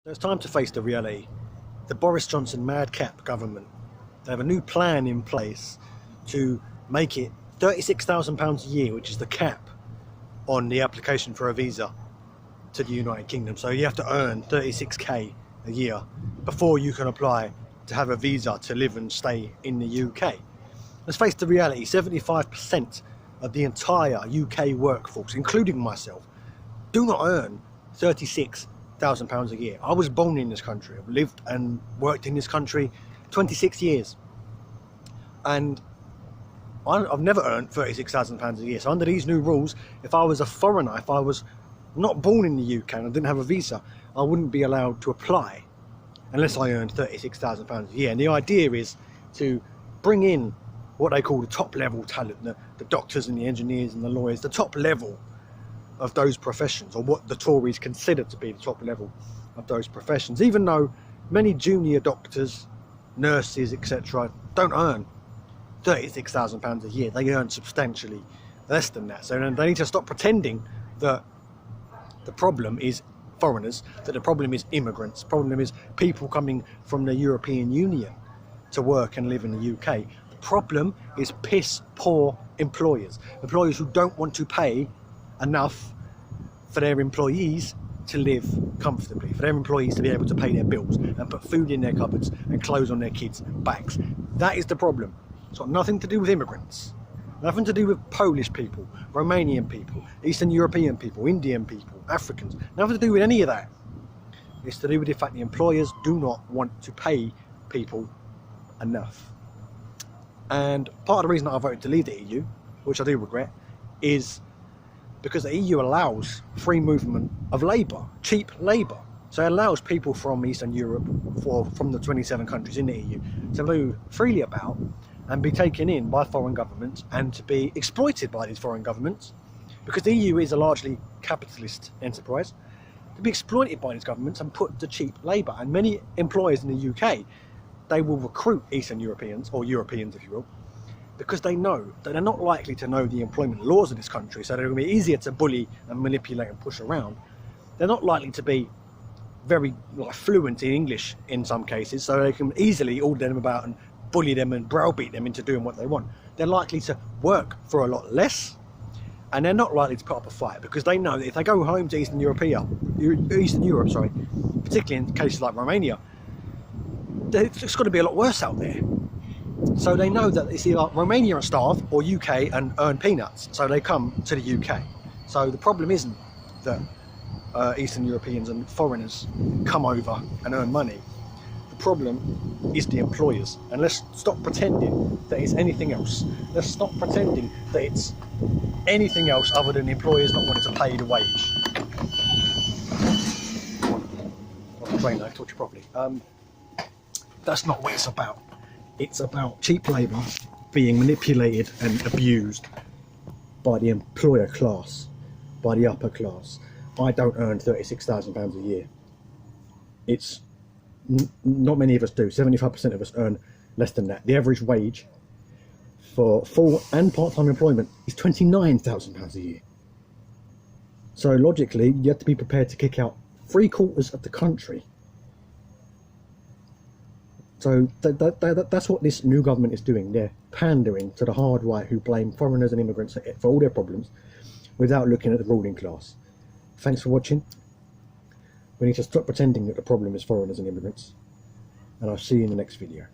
So it's time to face the reality. The Boris Johnson madcap government, they have a new plan in place to make it £36,000 a year, which is the cap on the application for a visa to the United Kingdom. So you have to earn 36k a year before you can apply to have a visa to live and stay in the UK. Let's face the reality, 75% of the entire UK workforce, including myself, do not earn £36,000 a year. I was born in this country. I've lived and worked in this country 26 years. And I've never earned £36,000 a year. So under these new rules, if I was a foreigner, if I was not born in the UK and I didn't have a visa, I wouldn't be allowed to apply unless I earned £36,000 a year. And the idea is to bring in what they call the top level talent, the doctors and the engineers and the lawyers, the top level of those professions, or what the Tories consider to be the top level of those professions, even though many junior doctors, nurses, etc. don't earn £36,000 a year. They earn substantially less than that. So they need to stop pretending that the problem is foreigners, that the problem is immigrants, the problem is people coming from the European Union to work and live in the UK. The problem is piss poor employers who don't want to pay enough for their employees to live comfortably, for their employees to be able to pay their bills and put food in their cupboards and clothes on their kids' backs. That is the problem. It's got nothing to do with immigrants, nothing to do with Polish people, Romanian people, Eastern European people, Indian people, Africans, nothing to do with any of that. It's to do with the fact the employers do not want to pay people enough. And part of the reason that I voted to leave the EU, which I do regret, is because the EU allows free movement of labour, cheap labour. So it allows people from Eastern Europe, from the 27 countries in the EU, to move freely about and be taken in by foreign governments and to be exploited by these foreign governments, because the EU is a largely capitalist enterprise, to be exploited by these governments and put to cheap labour. And many employers in the UK, they will recruit Eastern Europeans, or Europeans if you will, because they know that they're not likely to know the employment laws of this country, so they're going to be easier to bully and manipulate and push around. They're not likely to be very fluent in English in some cases, so they can easily order them about and bully them and browbeat them into doing what they want. They're likely to work for a lot less, and they're not likely to put up a fight, because they know that if they go home to Eastern Europe, particularly in cases like Romania, it's got to be a lot worse out there. So they know that it's either Romania and starve, or UK and earn peanuts, so they come to the UK. So the problem isn't that Eastern Europeans and foreigners come over and earn money. The problem is the employers. And let's stop pretending that it's anything else. Let's stop pretending that it's anything else other than the employers not wanting to pay the wage. I'll explain that, I'll talk to you properly. That's not what it's about. It's about cheap labour being manipulated and abused by the employer class, by the upper class. I don't earn £36,000 a year. It's not many of us do. 75% of us earn less than that. The average wage for full and part-time employment is £29,000 a year. So logically, you have to be prepared to kick out 3/4 of the country. So that's what this new government is doing. They're pandering to the hard right, who blame foreigners and immigrants for all their problems without looking at the ruling class. Thanks for watching. We need to stop pretending that the problem is foreigners and immigrants, and I'll see you in the next video.